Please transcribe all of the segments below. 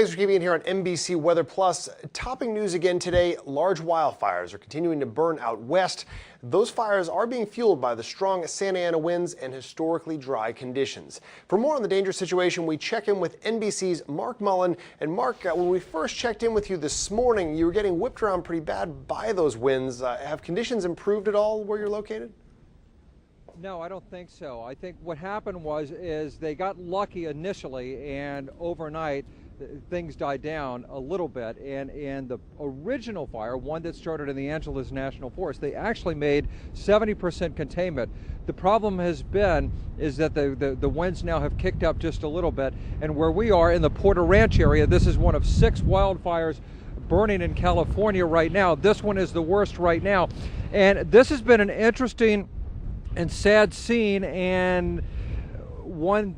Thanks for keeping it here on NBC Weather Plus. Topping news again today, large wildfires are continuing to burn out west. Those fires are being fueled by the strong Santa Ana winds and historically dry conditions. For more on the dangerous situation, we check in with NBC's Mark Mullen. And Mark, when we first checked in with you this morning, you were getting whipped around pretty bad by those winds. Have conditions improved at all where you're located? No, I don't think so. I think what happened is they got lucky initially, and overnight things died down a little bit. And the original fire, one that started in the Angeles National Forest, they actually made 70% containment. The problem has been is that the winds now have kicked up just a little bit, and where we are in the Porter Ranch area, this is one of 6 wildfires burning in California right now. This one is the worst right now, and this has been an interesting and sad scene, and one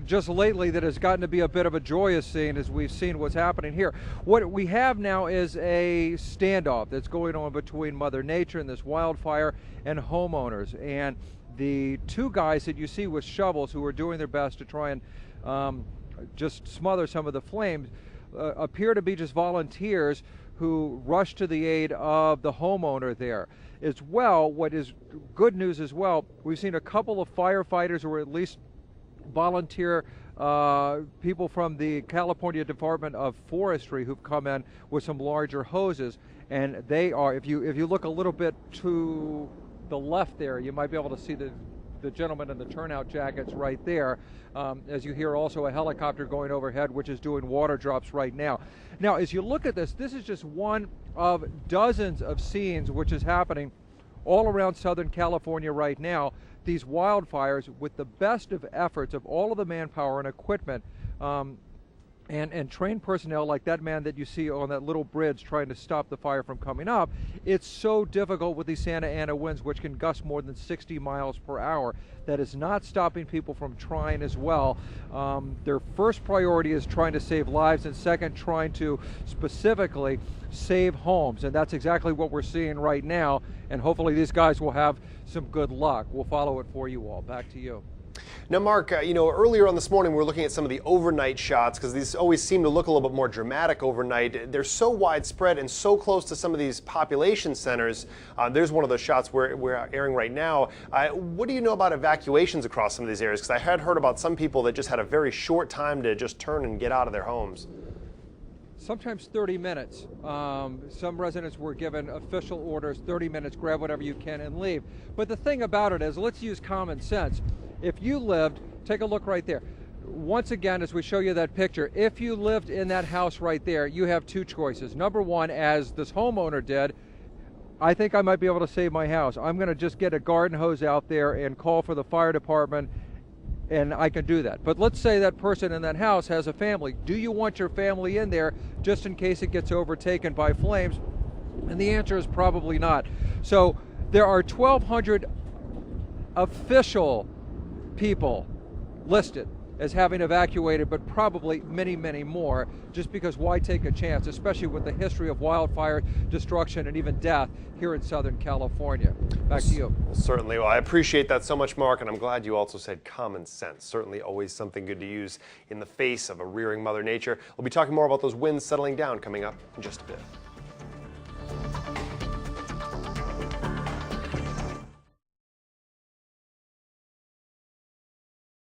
just lately that has gotten to be a bit of a joyous scene as we've seen what's happening here. What we have now is a standoff that's going on between Mother Nature and this wildfire and homeowners. And the 2 guys that you see with shovels who are doing their best to try and just smother some of the flames appear to be just volunteers who rush to the aid of the homeowner there. As well, what is good news as well, we've seen a couple of firefighters, or at least volunteer people from the California Department of Forestry, who've come in with some larger hoses, and they are, if you look a little bit to the left there, you might be able to see the gentleman in the turnout jackets right there, as you hear also a helicopter going overhead which is doing water drops right now. Now as you look at this is just one of dozens of scenes which is happening all around Southern California right now. These wildfires, with the best of efforts of all of the manpower and equipment and trained personnel like that man that you see on that little bridge trying to stop the fire from coming up, it's so difficult with these Santa Ana winds which can gust more than 60 miles per hour. That is not stopping people from trying as well. Their first priority is trying to save lives, and second, trying to specifically save homes. And that's exactly what we're seeing right now. And hopefully these guys will have some good luck. We'll follow it for you all. Back to you. Now, Mark, earlier on this morning we were looking at some of the overnight shots because these always seem to look a little bit more dramatic overnight. They're so widespread and so close to some of these population centers. There's one of those shots we're airing right now. What do you know about evacuations across some of these areas? Because I had heard about some people that just had a very short time to just turn and get out of their homes. Sometimes 30 minutes. Some residents were given official orders, 30 minutes, grab whatever you can and leave. But the thing about it is, let's use common sense. If you lived, take a look right there. Once again, as we show you that picture, if you lived in that house right there, you have 2 choices. Number one, as this homeowner did, I think I might be able to save my house. I'm going to just get a garden hose out there and call for the fire department, and I can do that. But let's say that person in that house has a family. Do you want your family in there just in case it gets overtaken by flames? And the answer is probably not. So there are 1,200 official people listed as having evacuated, but probably many, many more, just because why take a chance, especially with the history of wildfire destruction and even death here in Southern California. Back to you. Certainly. Well, I appreciate that so much, Mark, and I'm glad you also said common sense. Certainly always something good to use in the face of a rearing Mother Nature. We'll be talking more about those winds settling down coming up in just a bit.